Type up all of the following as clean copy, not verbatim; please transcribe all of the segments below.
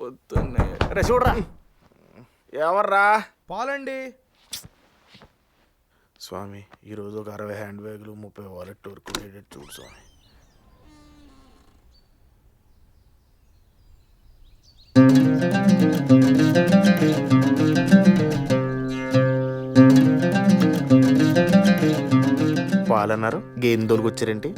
పొద్దున్నే రే చూడరా. ఎవర్రా? పాలండి. స్వామి ఈరోజు ఒక 60 హ్యాండ్ బ్యాగులు 30 వాలెట్ వరకు క్రెడిట్ చూడు స్వామి. పాలన్నారు గేమ్ తోలుకొచ్చారేంటి?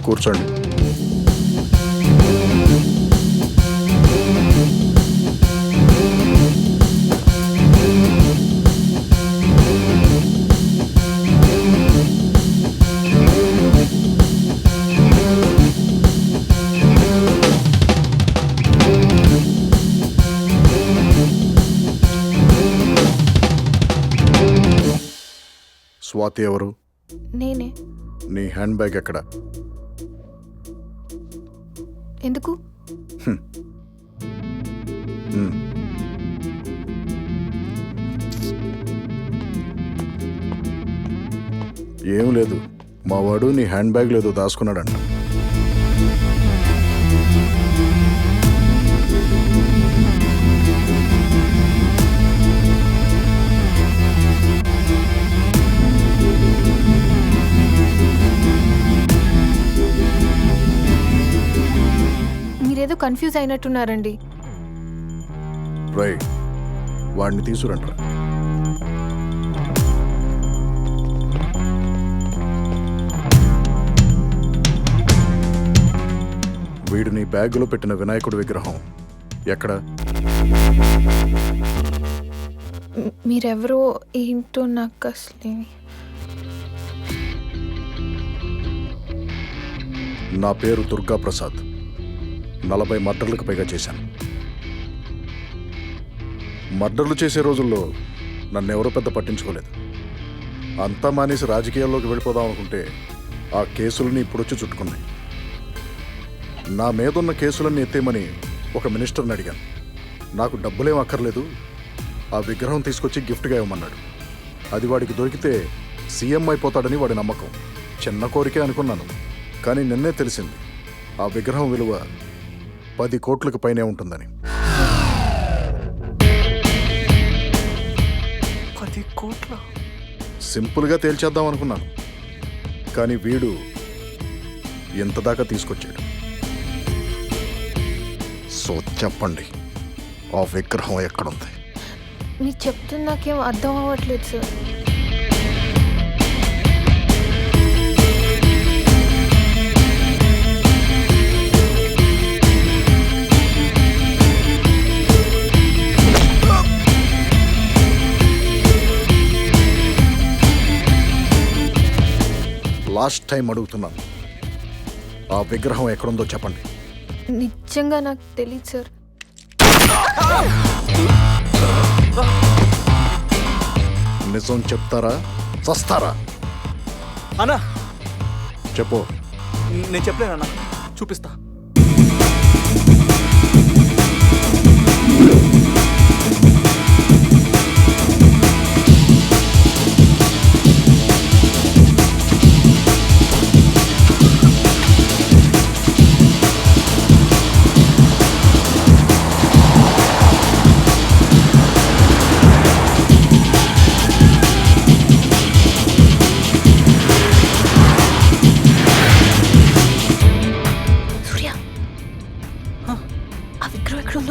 కూర్చోండి. స్వాతి ఎవరు? నేనే. నీ హ్యాండ్ బ్యాగ్ ఎక్కడ? ఎందుకు? ఏం లేదు, మా వాడు నీ హ్యాండ్ బ్యాగ్ లేదో దాచుకున్నాడంట. మీరేదో కన్ఫ్యూజ్ అయినట్టున్నారండి. రైట్, వాడిని తీసుకురంట్రా. వీడు నీ బ్యాగులో పెట్టిన వినాయకుడి విగ్రహం ఎక్కడ? మీరెవరో ఏంటో నాకు అసలే. నా పేరు దుర్గా ప్రసాద్. 40 మర్డర్లకు పైగా చేశాను. మర్డర్లు చేసే రోజుల్లో నన్ను ఎవరో పెద్ద పట్టించుకోలేదు. అంతా మానేసి రాజకీయాల్లోకి వెళ్ళిపోదాం అనుకుంటే ఆ కేసులని ఇప్పుడొచ్చి చుట్టుకున్నాయి. నా మీదున్న కేసులన్నీ ఎత్తేమని ఒక మినిస్టర్ని అడిగాను. నాకు డబ్బులేం అక్కర్లేదు, ఆ విగ్రహం తీసుకొచ్చి గిఫ్ట్గా ఇవ్వమన్నాడు. అది వాడికి దొరికితే సీఎం అయిపోతాడని వాడి నమ్మకం. చిన్న కోరికే అనుకున్నాను, కానీ నిన్నే తెలిసింది ఆ విగ్రహం విలువ 10 కోట్లకు పైనే ఉంటుందని. 10 కోట్ల? సింపుల్గా తేల్చేద్దాం అనుకున్నాను, కానీ వీడు ఎంత దాకా తీసుకొచ్చాడు. సో చెప్పండి, ఆ విగ్రహం ఎక్కడుంది? మీరు చెప్తున్న నాకేం అర్థం అవ్వట్లేదు సార్. లాస్ట్ టైం అడుగుతున్నాను, ఆ విగ్రహం ఎక్కడుందో చెప్పండి. నిజంగా నాకు తెలియదు సార్. నిజం చెప్తారా చస్తారా? అన్నా చెప్పు. నేను చెప్పలేనన్నా, చూపిస్తా.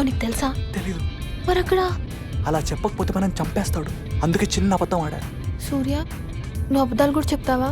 నీకు తెలుసా? తెలీదు. మరి అక్కడ అలా చెప్పకపోతే మనం చంపేస్తాడు, అందుకే చిన్న అబద్ధం ఆడా. సూర్య, నువ్వు అబద్ధాలు కూడా చెప్తావా?